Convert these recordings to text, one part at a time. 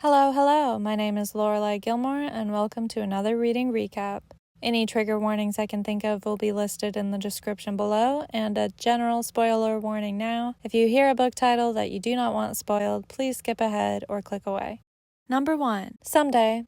Hello, my name is Lorelai Gilmore, and welcome to another reading recap. Any trigger warnings I can think of will be listed in the description below, and a general spoiler warning now. If you hear a book title that you do not want spoiled, please skip ahead or click away. Number 1, Someday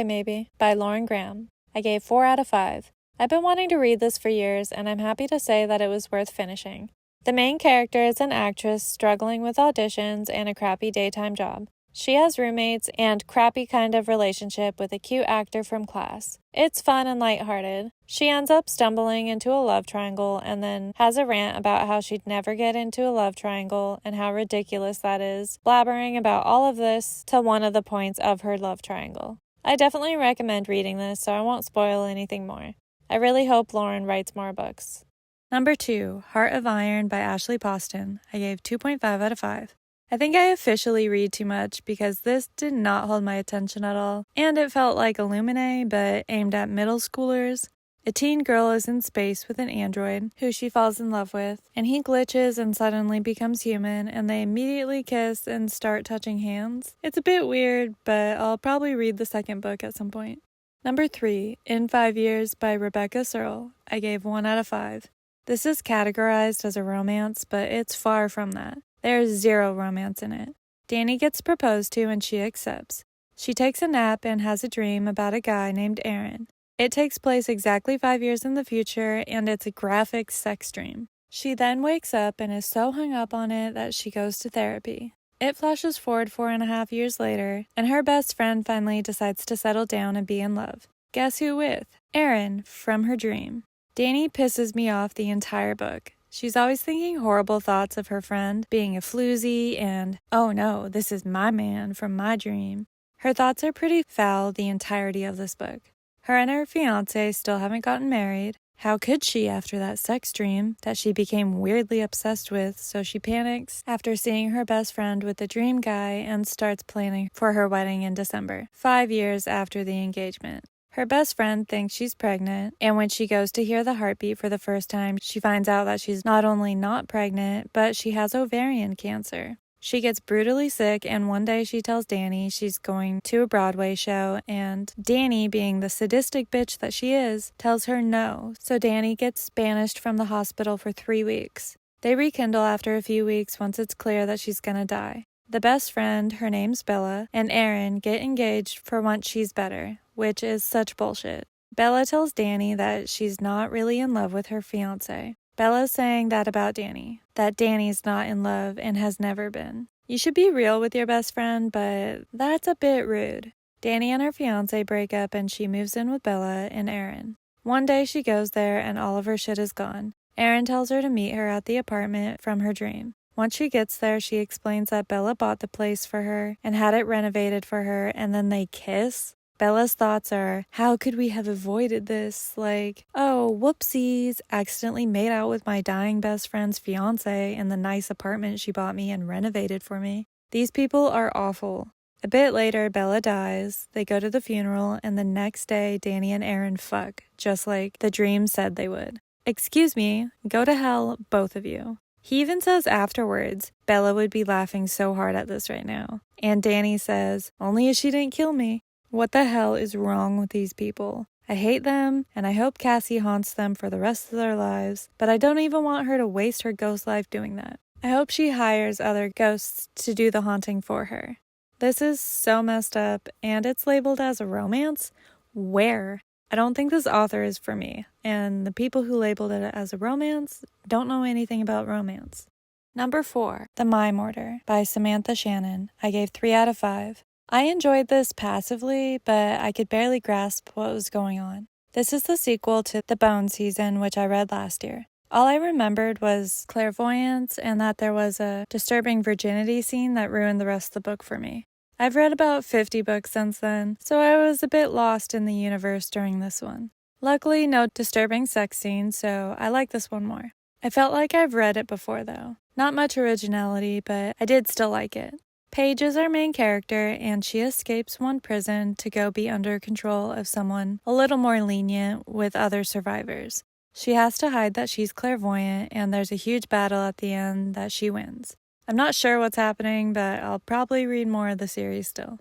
Maybe, by Lauren Graham. I gave 4 out of 5. I've been wanting to read this for years, and I'm happy to say that it was worth finishing. The main character is an actress struggling with auditions and a crappy daytime job. She has roommates and crappy kind of relationship with a cute actor from class. It's fun and lighthearted. She ends up stumbling into a love triangle and then has a rant about how she'd never get into a love triangle and how ridiculous that is, blabbering about all of this to one of the points of her love triangle. I definitely recommend reading this, so I won't spoil anything more. I really hope Lauren writes more books. Number 2, Heart of Iron by Ashley Poston. I gave 2.5 out of 5. I think I officially read too much because this did not hold my attention at all, and it felt like Illuminae but aimed at middle schoolers. A teen girl is in space with an android who she falls in love with, and he glitches and suddenly becomes human, and they immediately kiss and start touching hands. It's a bit weird, but I'll probably read the second book at some point. Number 3, In 5 Years by Rebecca Serle. I gave 1 out of 5. This is categorized as a romance, but it's far from that. There's zero romance in it. Danny gets proposed to and she accepts. She takes a nap and has a dream about a guy named Aaron. It takes place exactly 5 years in the future, and it's a graphic sex dream. She then wakes up and is so hung up on it that she goes to therapy. It flashes forward 4.5 years later, and her best friend finally decides to settle down and be in love. Guess who with? Aaron, from her dream. Danny pisses me off the entire book. She's always thinking horrible thoughts of her friend being a floozy and, oh no, this is my man from my dream. Her thoughts are pretty foul the entirety of this book. Her and her fiancé still haven't gotten married. How could she after that sex dream that she became weirdly obsessed with, so she panics after seeing her best friend with the dream guy and starts planning for her wedding in December, 5 years after the engagement. Her best friend thinks she's pregnant, and when she goes to hear the heartbeat for the first time, she finds out that she's not only not pregnant, but she has ovarian cancer. She gets brutally sick, and one day she tells Danny she's going to a Broadway show, and Danny, being the sadistic bitch that she is, tells her no, so Danny gets banished from the hospital for 3 weeks. They rekindle after a few weeks once it's clear that she's gonna die. The best friend, her name's Bella, and Aaron get engaged for once she's better, which is such bullshit. Bella tells Danny that she's not really in love with her fiancé. Bella's saying that about Danny, that Danny's not in love and has never been. You should be real with your best friend, but that's a bit rude. Danny and her fiancé break up and she moves in with Bella and Aaron. One day she goes there and all of her shit is gone. Aaron tells her to meet her at the apartment from her dream. Once she gets there, she explains that Bella bought the place for her and had it renovated for her, and then they kiss. Bella's thoughts are, how could we have avoided this? Like, oh, whoopsies, accidentally made out with my dying best friend's fiance in the nice apartment she bought me and renovated for me. These people are awful. A bit later, Bella dies, they go to the funeral, and the next day, Danny and Aaron fuck, just like the dream said they would. Excuse me, go to hell, both of you. He even says afterwards, Bella would be laughing so hard at this right now. And Danny says, only if she didn't kill me. What the hell is wrong with these people? I hate them, and I hope Cassie haunts them for the rest of their lives, but I don't even want her to waste her ghost life doing that. I hope she hires other ghosts to do the haunting for her. This is so messed up, and it's labeled as a romance? Where? I don't think this author is for me, and the people who labeled it as a romance don't know anything about romance. Number 4, The Mime Order by Samantha Shannon. I gave 3 out of 5. I enjoyed this passively, but I could barely grasp what was going on. This is the sequel to The Bone season, which I read last year. All I remembered was clairvoyance and that there was a disturbing virginity scene that ruined the rest of the book for me. I've read about 50 books since then, so I was a bit lost in the universe during this one. Luckily, no disturbing sex scenes, so I like this one more. I felt like I've read it before, though. Not much originality, but I did still like it. Paige is our main character, and she escapes one prison to go be under control of someone a little more lenient with other survivors. She has to hide that she's clairvoyant, and there's a huge battle at the end that she wins. I'm not sure what's happening, but I'll probably read more of the series still.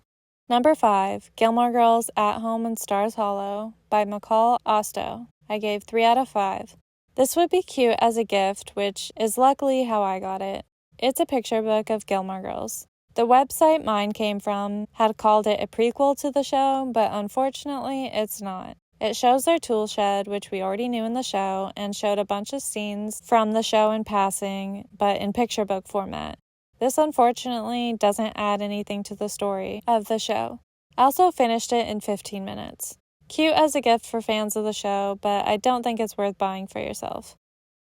Number 5, Gilmore Girls At Home in Stars Hollow by McCall Ostow. I gave 3 out of 5. This would be cute as a gift, which is luckily how I got it. It's a picture book of Gilmore Girls. The website mine came from had called it a prequel to the show, but unfortunately it's not. It shows their tool shed, which we already knew in the show, and showed a bunch of scenes from the show in passing, but in picture book format. This unfortunately doesn't add anything to the story of the show. I also finished it in 15 minutes. Cute as a gift for fans of the show, but I don't think it's worth buying for yourself.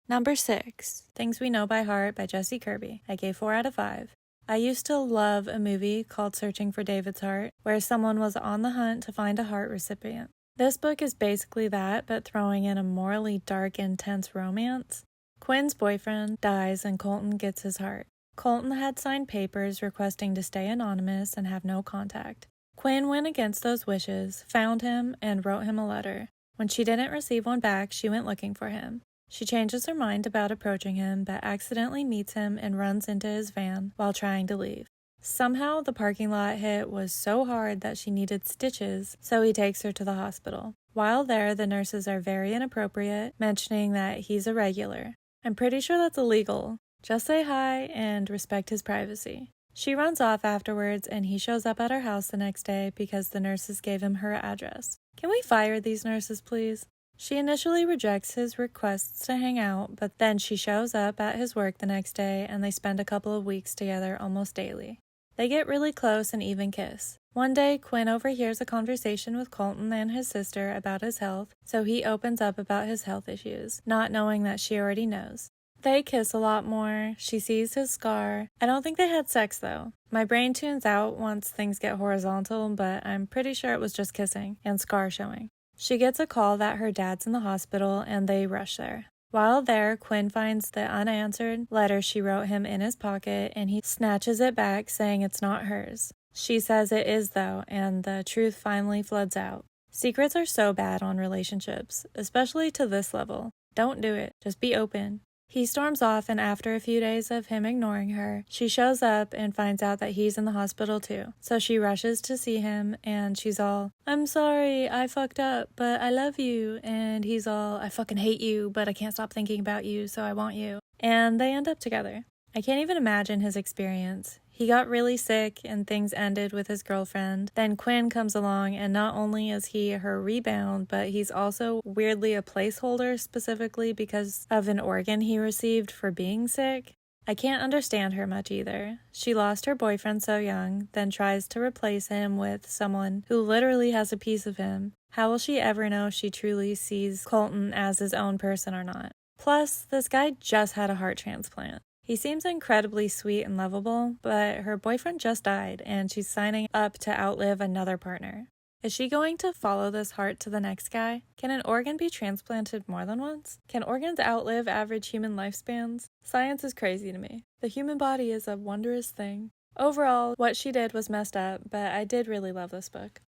Number 6, Things We Know by Heart by Jessi Kirby. I gave 4 out of 5. I used to love a movie called Searching for David's Heart, where someone was on the hunt to find a heart recipient. This book is basically that, but throwing in a morally dark, intense romance. Quinn's boyfriend dies and Colton gets his heart. Colton had signed papers requesting to stay anonymous and have no contact. Quinn went against those wishes, found him, and wrote him a letter. When she didn't receive one back, she went looking for him. She changes her mind about approaching him, but accidentally meets him and runs into his van while trying to leave. Somehow, the parking lot hit was so hard that she needed stitches, so he takes her to the hospital. While there, the nurses are very inappropriate, mentioning that he's a regular. I'm pretty sure that's illegal. Just say hi and respect his privacy. She runs off afterwards, and he shows up at her house the next day because the nurses gave him her address. Can we fire these nurses, please? She initially rejects his requests to hang out, but then she shows up at his work the next day, and they spend a couple of weeks together almost daily. They get really close and even kiss. One day, Quinn overhears a conversation with Colton and his sister about his health, so he opens up about his health issues, not knowing that she already knows. They kiss a lot more. She sees his scar. I don't think they had sex, though. My brain tunes out once things get horizontal, but I'm pretty sure it was just kissing and scar showing. She gets a call that her dad's in the hospital, and they rush there. While there, Quinn finds the unanswered letter she wrote him in his pocket, and he snatches it back, saying it's not hers. She says it is, though, and the truth finally floods out. Secrets are so bad on relationships, especially to this level. Don't do it. Just be open. He storms off, and after a few days of him ignoring her, she shows up and finds out that he's in the hospital too. So she rushes to see him, and she's all, "I'm sorry, I fucked up, but I love you." And he's all, "I fucking hate you, but I can't stop thinking about you, so I want you." And they end up together. I can't even imagine his experience. He got really sick and things ended with his girlfriend. Then Quinn comes along, and not only is he her rebound, but he's also weirdly a placeholder specifically because of an organ he received for being sick. I can't understand her much either. She lost her boyfriend so young, then tries to replace him with someone who literally has a piece of him. How will she ever know if she truly sees Colton as his own person or not? Plus, this guy just had a heart transplant. He seems incredibly sweet and lovable, but her boyfriend just died, and she's signing up to outlive another partner. Is she going to follow this heart to the next guy? Can an organ be transplanted more than once? Can organs outlive average human lifespans? Science is crazy to me. The human body is a wondrous thing. Overall, what she did was messed up, but I did really love this book.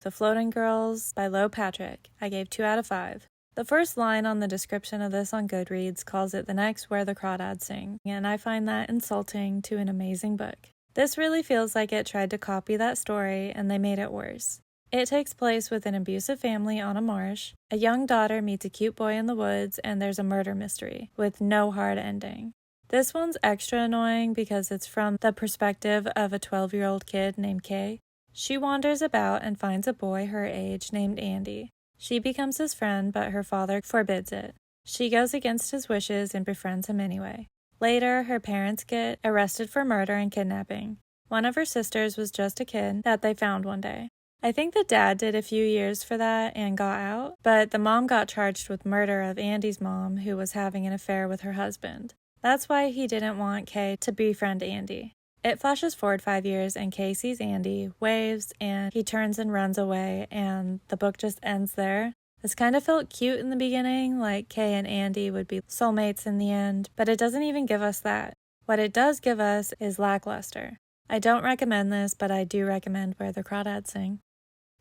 The Floating Girls by Lo Patrick. I gave 2 out of 5. The first line on the description of this on Goodreads calls it the next Where the Crawdads Sing, and I find that insulting to an amazing book. This really feels like it tried to copy that story, and they made it worse. It takes place with an abusive family on a marsh. A young daughter meets a cute boy in the woods, and there's a murder mystery, with no hard ending. This one's extra annoying because it's from the perspective of a 12-year-old kid named Kay. She wanders about and finds a boy her age named Andy. She becomes his friend, but her father forbids it. She goes against his wishes and befriends him anyway. Later, her parents get arrested for murder and kidnapping. One of her sisters was just a kid that they found one day. I think the dad did a few years for that and got out, but the mom got charged with murder of Andy's mom, who was having an affair with her husband. That's why he didn't want Kay to befriend Andy. It flashes forward 5 years, and Kay sees Andy, waves, and he turns and runs away, and the book just ends there. This kind of felt cute in the beginning, like Kay and Andy would be soulmates in the end, but it doesn't even give us that. What it does give us is lackluster. I don't recommend this, but I do recommend Where the Crawdads Sing.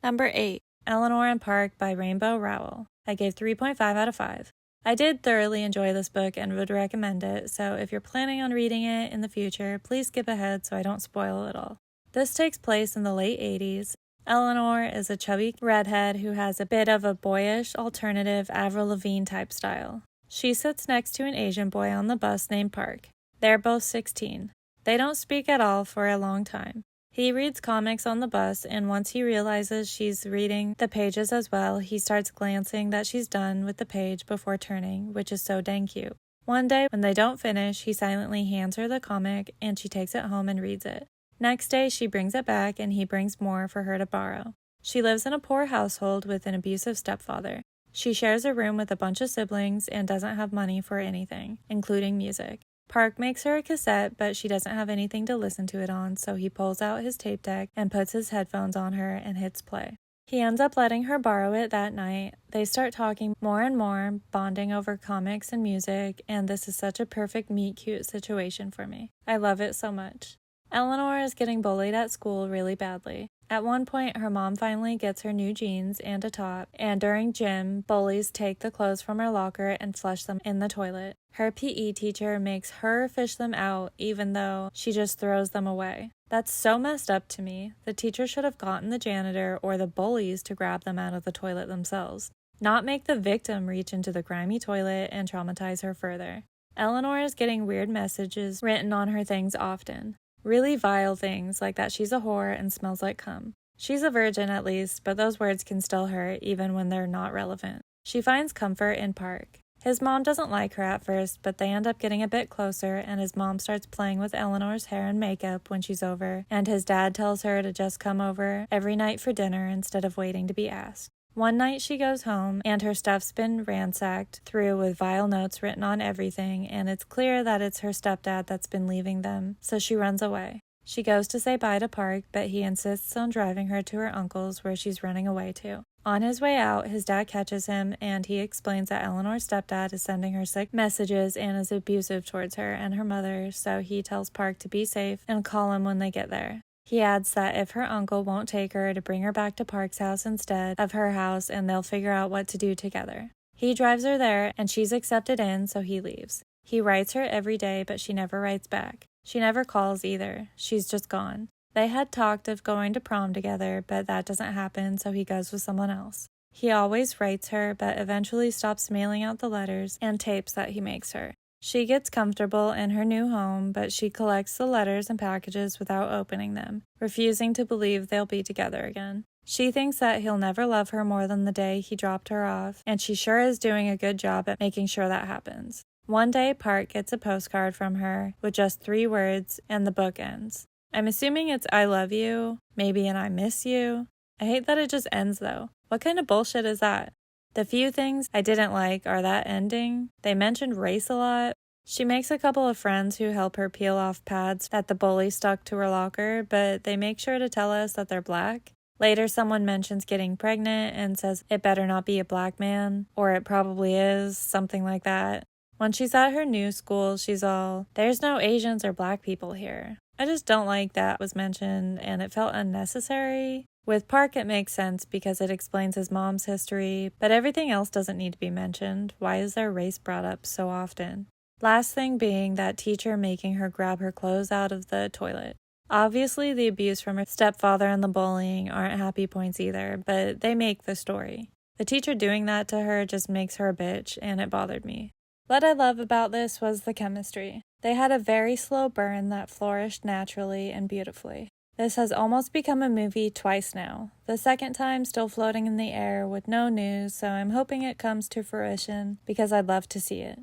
Number 8, Eleanor and Park by Rainbow Rowell. I gave 3.5 out of 5. I did thoroughly enjoy this book and would recommend it, so if you're planning on reading it in the future, please skip ahead so I don't spoil it all. This takes place in the late 80s. Eleanor is a chubby redhead who has a bit of a boyish, alternative Avril Lavigne type style. She sits next to an Asian boy on the bus named Park. They're both 16. They don't speak at all for a long time. He reads comics on the bus, and once he realizes she's reading the pages as well, he starts glancing that she's done with the page before turning, which is so dang cute. One day, when they don't finish, he silently hands her the comic, and she takes it home and reads it. Next day, she brings it back, and he brings more for her to borrow. She lives in a poor household with an abusive stepfather. She shares a room with a bunch of siblings and doesn't have money for anything, including music. Park makes her a cassette, but she doesn't have anything to listen to it on, so he pulls out his tape deck and puts his headphones on her and hits play. He ends up letting her borrow it that night. They start talking more and more, bonding over comics and music, and this is such a perfect meet-cute situation for me. I love it so much. Eleanor is getting bullied at school really badly. At one point, her mom finally gets her new jeans and a top, and during gym, bullies take the clothes from her locker and flush them in the toilet. Her PE teacher makes her fish them out, even though she just throws them away. That's so messed up to me. The teacher should have gotten the janitor or the bullies to grab them out of the toilet themselves, not make the victim reach into the grimy toilet and traumatize her further. Eleanor is getting weird messages written on her things often. Really vile things like that she's a whore and smells like cum. She's a virgin at least, but those words can still hurt even when they're not relevant. She finds comfort in Park. His mom doesn't like her at first, but they end up getting a bit closer, and his mom starts playing with Eleanor's hair and makeup when she's over, and his dad tells her to just come over every night for dinner instead of waiting to be asked. One night she goes home, and her stuff's been ransacked through with vile notes written on everything, and it's clear that it's her stepdad that's been leaving them, so she runs away. She goes to say bye to Park, but he insists on driving her to her uncle's where she's running away to. On his way out, his dad catches him, and he explains that Eleanor's stepdad is sending her sick messages and is abusive towards her and her mother, so he tells Park to be safe and call him when they get there. He adds that if her uncle won't take her, to bring her back to Park's house instead of her house, and they'll figure out what to do together. He drives her there, and she's accepted in, so he leaves. He writes her every day, but she never writes back. She never calls either. She's just gone. They had talked of going to prom together, but that doesn't happen, so he goes with someone else. He always writes her, but eventually stops mailing out the letters and tapes that he makes her. She gets comfortable in her new home, but she collects the letters and packages without opening them, refusing to believe they'll be together again. She thinks that he'll never love her more than the day he dropped her off, and she sure is doing a good job at making sure that happens. One day, Park gets a postcard from her with just 3 words, and the book ends. I'm assuming it's I love you, maybe an I miss you. I hate that it just ends though. What kind of bullshit is that? The few things I didn't like are that ending. They mentioned race a lot. She makes a couple of friends who help her peel off pads that the bully stuck to her locker, but they make sure to tell us that they're black. Later, someone mentions getting pregnant and says it better not be a black man, or it probably is, something like that. When she's at her new school, she's all, there's no Asians or black people here. I just don't like that was mentioned, and it felt unnecessary. With Park, it makes sense because it explains his mom's history, but everything else doesn't need to be mentioned. Why is their race brought up so often? Last thing being that teacher making her grab her clothes out of the toilet. Obviously, the abuse from her stepfather and the bullying aren't happy points either, but they make the story. The teacher doing that to her just makes her a bitch, and it bothered me. What I love about this was the chemistry. They had a very slow burn that flourished naturally and beautifully. This has almost become a movie twice now. The second time still floating in the air with no news, so I'm hoping it comes to fruition because I'd love to see it.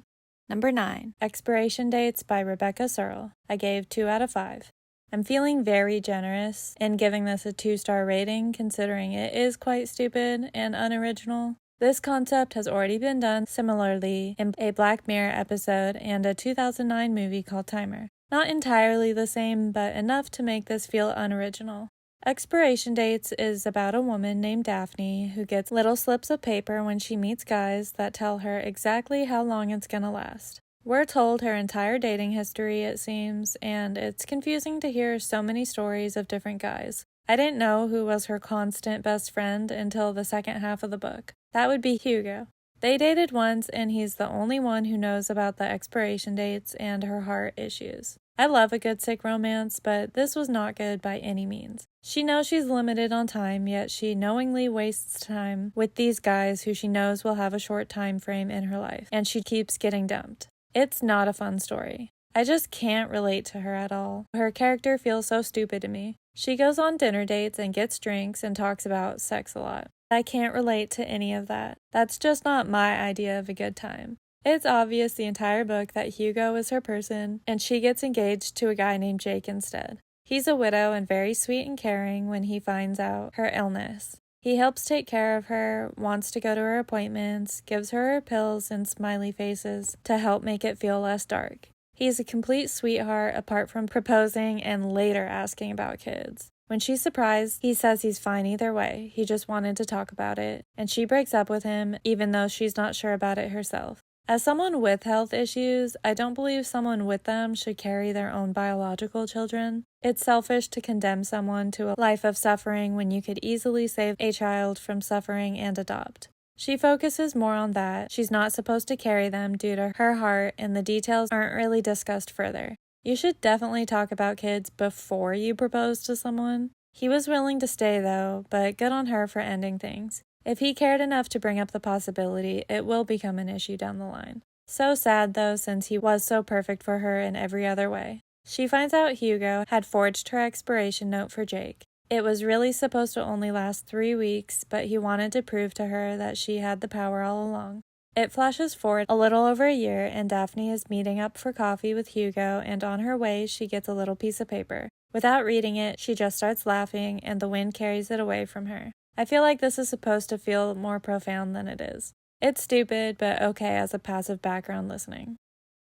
Number 9, Expiration Dates by Rebecca Serle. I gave 2 out of 5. I'm feeling very generous in giving this a 2-star rating considering it is quite stupid and unoriginal. This concept has already been done similarly in a Black Mirror episode and a 2009 movie called Timer. Not entirely the same, but enough to make this feel unoriginal. Expiration Dates is about a woman named Daphne who gets little slips of paper when she meets guys that tell her exactly how long it's gonna last. We're told her entire dating history, it seems, and it's confusing to hear so many stories of different guys. I didn't know who was her constant best friend until the second half of the book. That would be Hugo. They dated once, and he's the only one who knows about the expiration dates and her heart issues. I love a good sick romance, but this was not good by any means. She knows she's limited on time, yet she knowingly wastes time with these guys who she knows will have a short time frame in her life, and she keeps getting dumped. It's not a fun story. I just can't relate to her at all. Her character feels so stupid to me. She goes on dinner dates and gets drinks and talks about sex a lot. I can't relate to any of that. That's just not my idea of a good time. It's obvious the entire book that Hugo is her person, and she gets engaged to a guy named Jake instead. He's a widow and very sweet and caring when he finds out her illness. He helps take care of her, wants to go to her appointments, gives her her pills and smiley faces to help make it feel less dark. He's a complete sweetheart apart from proposing and later asking about kids. When she's surprised, he says he's fine either way, he just wanted to talk about it, and she breaks up with him even though she's not sure about it herself. As someone with health issues, I don't believe someone with them should carry their own biological children. It's selfish to condemn someone to a life of suffering when you could easily save a child from suffering and adopt. She focuses more on that. She's not supposed to carry them due to her heart, and the details aren't really discussed further. You should definitely talk about kids before you propose to someone. He was willing to stay though, but good on her for ending things. If he cared enough to bring up the possibility, it will become an issue down the line. So sad though, since he was so perfect for her in every other way. She finds out Hugo had forged her expiration note for Jake. It was really supposed to only last 3 weeks, but he wanted to prove to her that she had the power all along. It flashes forward a little over a year, and Daphne is meeting up for coffee with Hugo, and on her way she gets a little piece of paper. Without reading it, she just starts laughing, and the wind carries it away from her. I feel like this is supposed to feel more profound than it is. It's stupid, but okay as a passive background listening.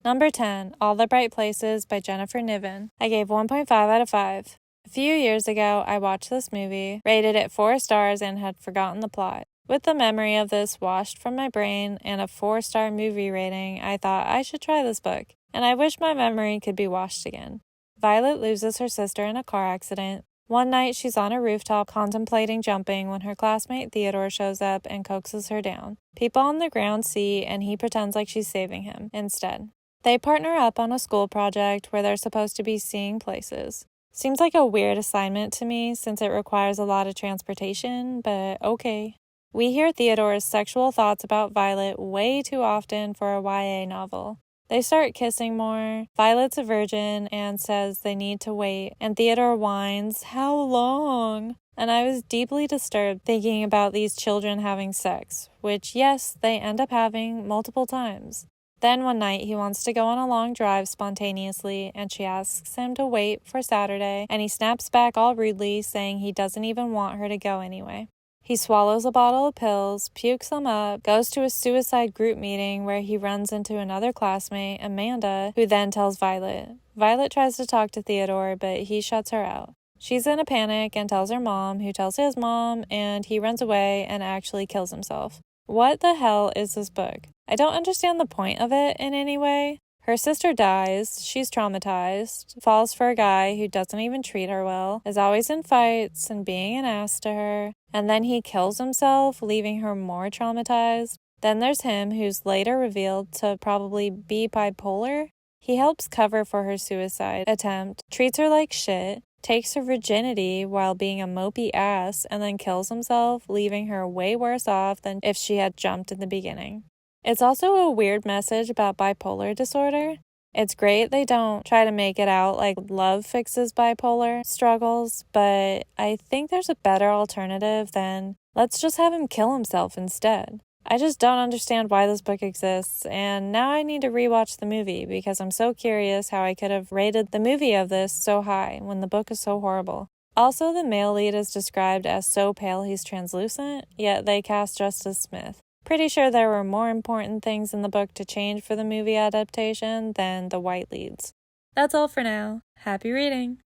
Number 10, All the Bright Places by Jennifer Niven. I gave 1.5 out of 5. A few years ago, I watched this movie, rated it 4 stars, and had forgotten the plot. With the memory of this washed from my brain and a 4-star movie rating, I thought I should try this book, and I wish my memory could be washed again. Violet loses her sister in a car accident. One night, she's on a rooftop contemplating jumping when her classmate Theodore shows up and coaxes her down. People on the ground see, and he pretends like she's saving him instead. They partner up on a school project where they're supposed to be seeing places. Seems like a weird assignment to me since it requires a lot of transportation, but okay. We hear Theodore's sexual thoughts about Violet way too often for a YA novel. They start kissing more. Violet's a virgin and says they need to wait, and Theodore whines, "How long?" And I was deeply disturbed thinking about these children having sex, which, yes, they end up having multiple times. Then one night he wants to go on a long drive spontaneously, and she asks him to wait for Saturday, and he snaps back all rudely, saying he doesn't even want her to go anyway. He swallows a bottle of pills, pukes them up, goes to a suicide group meeting where he runs into another classmate, Amanda, who then tells Violet. Violet tries to talk to Theodore, but he shuts her out. She's in a panic and tells her mom, who tells his mom, and he runs away and actually kills himself. What the hell is this book? I don't understand the point of it in any way. Her sister dies, she's traumatized, falls for a guy who doesn't even treat her well, is always in fights and being an ass to her, and then he kills himself, leaving her more traumatized. Then there's him, who's later revealed to probably be bipolar. He helps cover for her suicide attempt, treats her like shit, takes her virginity while being a mopey ass, and then kills himself, leaving her way worse off than if she had jumped in the beginning. It's also a weird message about bipolar disorder. It's great they don't try to make it out like love fixes bipolar struggles, but I think there's a better alternative than let's just have him kill himself instead. I just don't understand why this book exists, and now I need to rewatch the movie because I'm so curious how I could have rated the movie of this so high when the book is so horrible. Also, the male lead is described as so pale he's translucent, yet they cast Justice Smith. Pretty sure there were more important things in the book to change for the movie adaptation than the white leads. That's all for now. Happy reading!